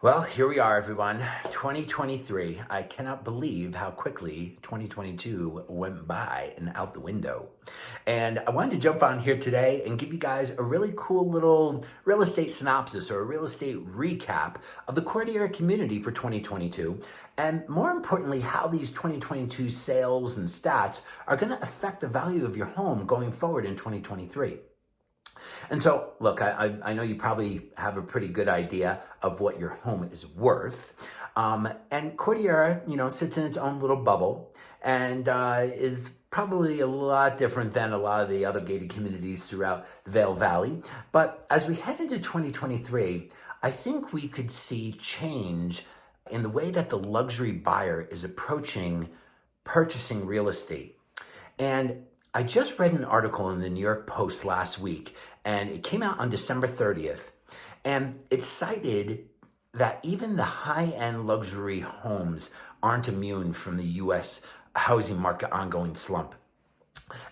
Well, here we are, everyone. 2023. I cannot believe how quickly 2022 went by and out the window. And I wanted to jump on here today and give you guys a really cool little real estate synopsis or a real estate recap of the Cordillera community for 2022. And more importantly, how these 2022 sales and stats are going to affect the value of your home going forward in 2023. And so, look, I know you probably have a pretty good idea of what your home is worth. And Cordillera, sits in its own little bubble and is probably a lot different than a lot of the other gated communities throughout the Vail Valley. But as we head into 2023, I think we could see change in the way that the luxury buyer is approaching purchasing real estate. And I just read an article in the New York Post last week, and it came out on December 30th. And it cited that even the high-end luxury homes aren't immune from the U.S. housing market ongoing slump.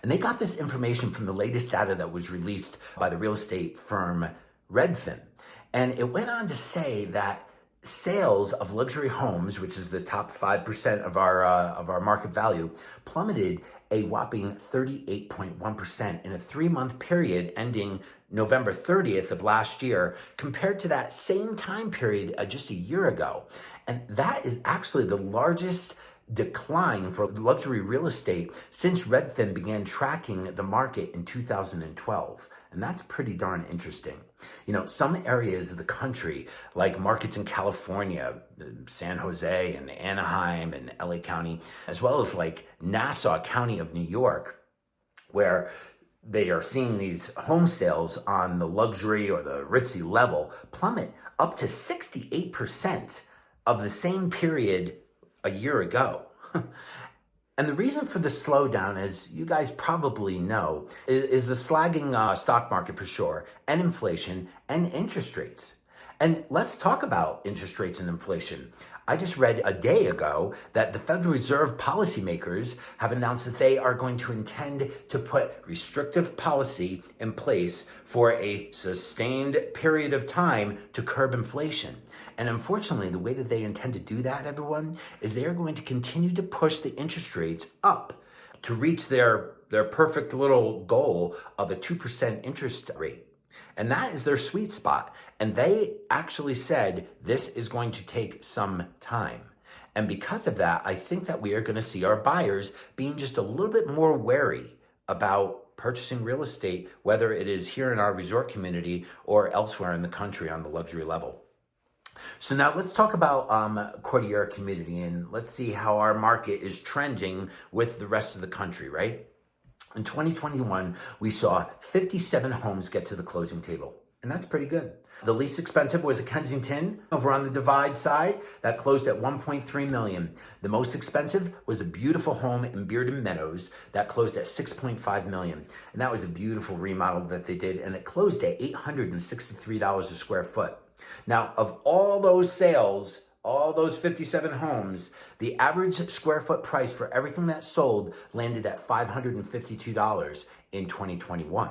And they got this information from the latest data that was released by the real estate firm Redfin. And it went on to say that sales of luxury homes, which is the top 5% of our market value, plummeted a whopping 38.1% in a 3-month period ending November 30th of last year compared to that same time period just a year ago. And that is actually the largest decline for luxury real estate since Redfin began tracking the market in 2012. And that's pretty darn interesting. Some areas of the country, like markets in California, San Jose and Anaheim and LA County, as well as like Nassau County of New York, where they are seeing these home sales on the luxury or the ritzy level plummet up to 68% of the same period a year ago. And the reason for the slowdown, as you guys probably know, is the slagging stock market for sure, and inflation and interest rates. And let's talk about interest rates and inflation. I just read a day ago that the Federal Reserve policymakers have announced that they are going to intend to put restrictive policy in place for a sustained period of time to curb inflation. And unfortunately, the way that they intend to do that, everyone, is they are going to continue to push the interest rates up to reach their perfect little goal of a 2% interest rate. And that is their sweet spot. And they actually said this is going to take some time. And because of that, I think that we are going to see our buyers being just a little bit more wary about purchasing real estate, whether it is here in our resort community or elsewhere in the country on the luxury level. So now let's talk about Cordillera community, and let's see how our market is trending with the rest of the country, right? In 2021, we saw 57 homes get to the closing table, and that's pretty good. The least expensive was a Kensington over on the Divide side that closed at $1.3 million. The most expensive was a beautiful home in Bearden Meadows that closed at $6.5 million. And that was a beautiful remodel that they did, and it closed at $863 a square foot. Now, of all those sales, all those 57 homes, the average square foot price for everything that sold landed at $552 in 2021.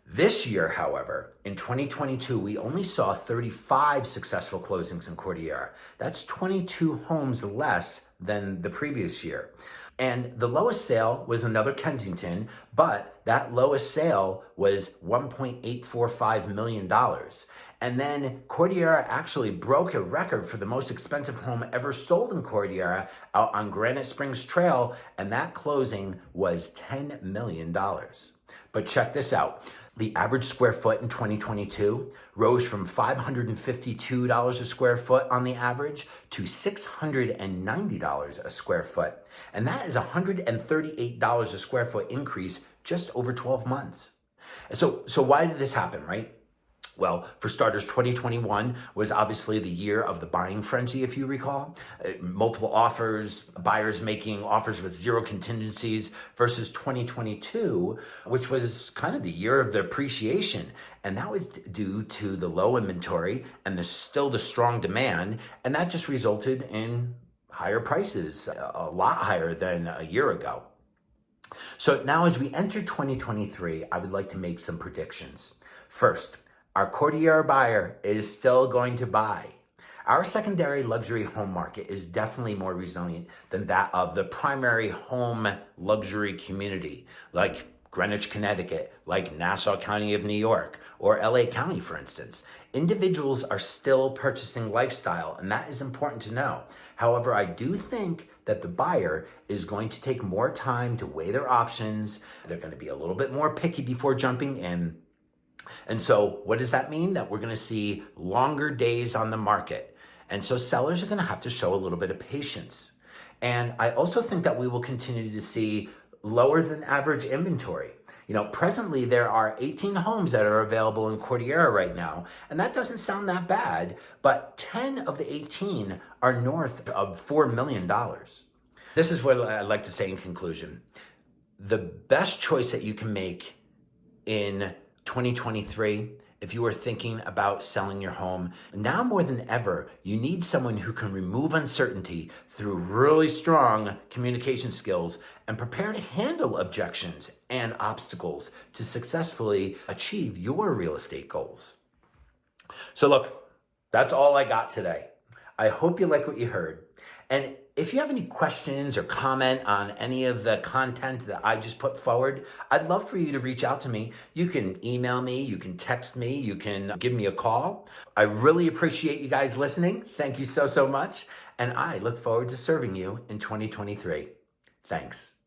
This year, however, in 2022, we only saw 35 successful closings in Cordillera. That's 22 homes less than the previous year. And the lowest sale was another Kensington, but that lowest sale was $1.845 million. And then Cordillera actually broke a record for the most expensive home ever sold in Cordillera out on Granite Springs Trail, and that closing was $10 million. But check this out. The average square foot in 2022 rose from $552 a square foot on the average to $690 a square foot. And that is $138 a square foot increase just over 12 months. So why did this happen, right? Well, for starters, 2021 was obviously the year of the buying frenzy, if you recall. Multiple offers, buyers making offers with zero contingencies versus 2022, which was kind of the year of the appreciation. And that was due to the low inventory and still the strong demand. And that just resulted in higher prices, a lot higher than a year ago. So now as we enter 2023, I would like to make some predictions. First, Our Cordillera buyer is still going to buy. Our secondary luxury home market is definitely more resilient than that of the primary home luxury community, like Greenwich, Connecticut, like Nassau County of New York, or LA County, for instance. Individuals are still purchasing lifestyle, and that is important to know. However, I do think that the buyer is going to take more time to weigh their options. They're going to be a little bit more picky before jumping in. And so what does that mean? That we're going to see longer days on the market. And so sellers are going to have to show a little bit of patience. And I also think that we will continue to see lower than average inventory. Presently there are 18 homes that are available in Cordillera right now, and that doesn't sound that bad, but 10 of the 18 are north of $4 million. This is what I'd like to say in conclusion. The best choice that you can make in 2023, if you are thinking about selling your home, now more than ever, you need someone who can remove uncertainty through really strong communication skills and prepare to handle objections and obstacles to successfully achieve your real estate goals. So look, that's all I got today. I hope you like what you heard. And if you have any questions or comment on any of the content that I just put forward, I'd love for you to reach out to me. You can email me, you can text me, you can give me a call. I really appreciate you guys listening. Thank you so much. And I look forward to serving you in 2023. Thanks.